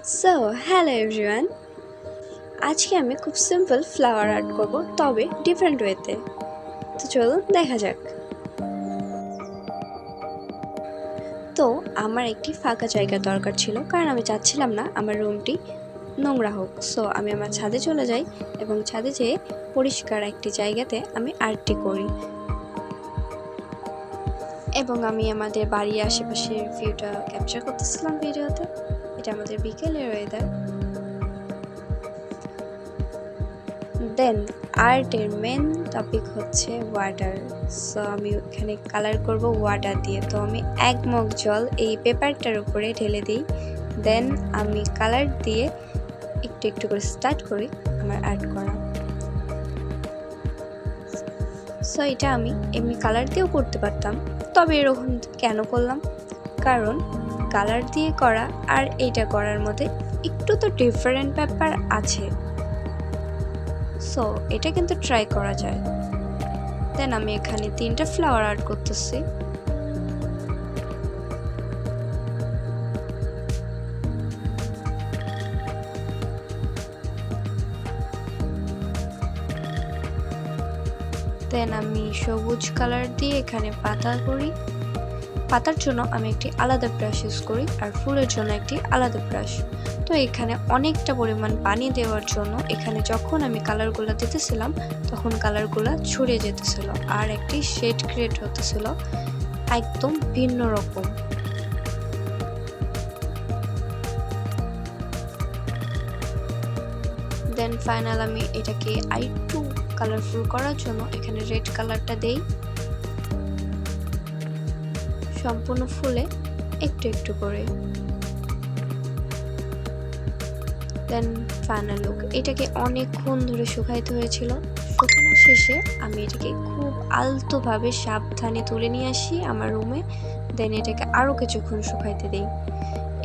Hello everyone, আজকে আমি খুব সিম্পল ফ্লাওয়ার আর্ট করব, তবে ডিফারেন্ট ওয়েতে। তো চলুন দেখা যাক। তো আমার একটি ফাঁকা জায়গা দরকার ছিল, কারণ আমি চাচ্ছিলাম না আমার রুমটি নোংরা হোক। আমি আমার ছাদে চলে যাই এবং ছাদে যেয়ে পরিষ্কার একটি জায়গাতে আমি আর্টটি করি। এবং আমি আমাদের বাড়ির আশেপাশের ভিউটা ক্যাপচার করতেছিলাম ভিডিওতে। এটা আমাদের বিকেলের ওয়েদার। দেন আর্টের মেন টপিক হচ্ছে ওয়াটার। আমি এখানে কালার করব ওয়াটার দিয়ে। তো আমি 1 মগ জল এই পেপারটার উপরে ঢেলে দিই। দেন আমি কালার দিয়ে একটু একটু করে স্টার্ট করি আমার আর্ট করা। এটা আমি এমনি কালার দিয়েও করতে পারতাম, তবে এরকম কেন করলাম, কারণ কালার দিয়ে করা আর এইটা করার মধ্যে একটু তো ডিফারেন্ট ব্যাপার আছে। এটা কিন্তু ট্রাই করা যায়। দেন আমি এখানে 3টা ফ্লাওয়ার আর্ট করতেছি। দেন আমি সবুজ কালার দিয়ে এখানে পাতা করি। পাতার জন্য আমি একটি আলাদা ব্রাশ ইউজ করি, আর ফুলের জন্য একটি আলাদা ব্রাশ। তো এখানে অনেকটা পরিমাণ পানি দেওয়ার জন্য এখানে যখন আমি কালারগুলো দিতেছিলাম তখন কালারগুলো ছড়িয়ে যেতেছিল, আর একটি শেড ক্রিয়েট হতেছিল একদম ভিন্ন রকম। দেন ফাইনাল আমি এটাকে আরেকটু কালারফুল করার জন্য এখানে রেড কালারটা দেই সম্পূর্ণ ফুলে একটু একটু করে। Then final look. এটাকে অনেকক্ষণ ধরে শুকাইতে হয়েছিল। শুকানোর শেষে আমি এটাকে খুব আলতোভাবে সাবধানে তুলে নিয়ে আসি আমার রুমে। দেন এটাকে আরও কিছুক্ষণ শুকাইতে দিই।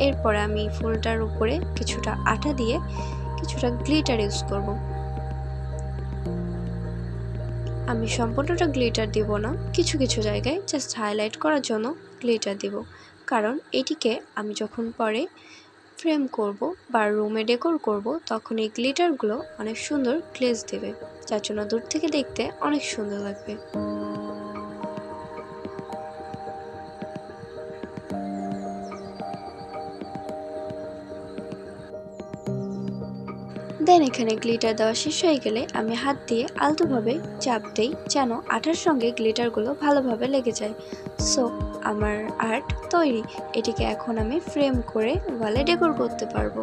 এরপরে আমি ফুলটার উপরে কিছুটা আঠা দিয়ে কিছুটা গ্লিটার ইউজ করব। আমি সম্পূর্ণটা গ্লিটার দিব না, কিছু কিছু জায়গায় জাস্ট হাইলাইট করার জন্য গ্লিটার দিব, কারণ এটিকে আমি যখন পরে ফ্রেম করব বা রুমে ডেকোর করব তখন এই গ্লিটারগুলো অনেক সুন্দর গ্লেজ দেবে, যার জন্য দূর থেকে দেখতে অনেক সুন্দর লাগবে। দেন এখানে গ্লিটার দেওয়া শেষ হয়ে গেলে আমি হাত দিয়ে আলতোভাবে চাপ দেই, যেন আঠার সঙ্গে গ্লিটারগুলো ভালোভাবে লেগে যায়। আমার আর্ট তৈরি। এটিকে এখন আমি ফ্রেম করে ওয়ালে ডেকোর করতে পারবো।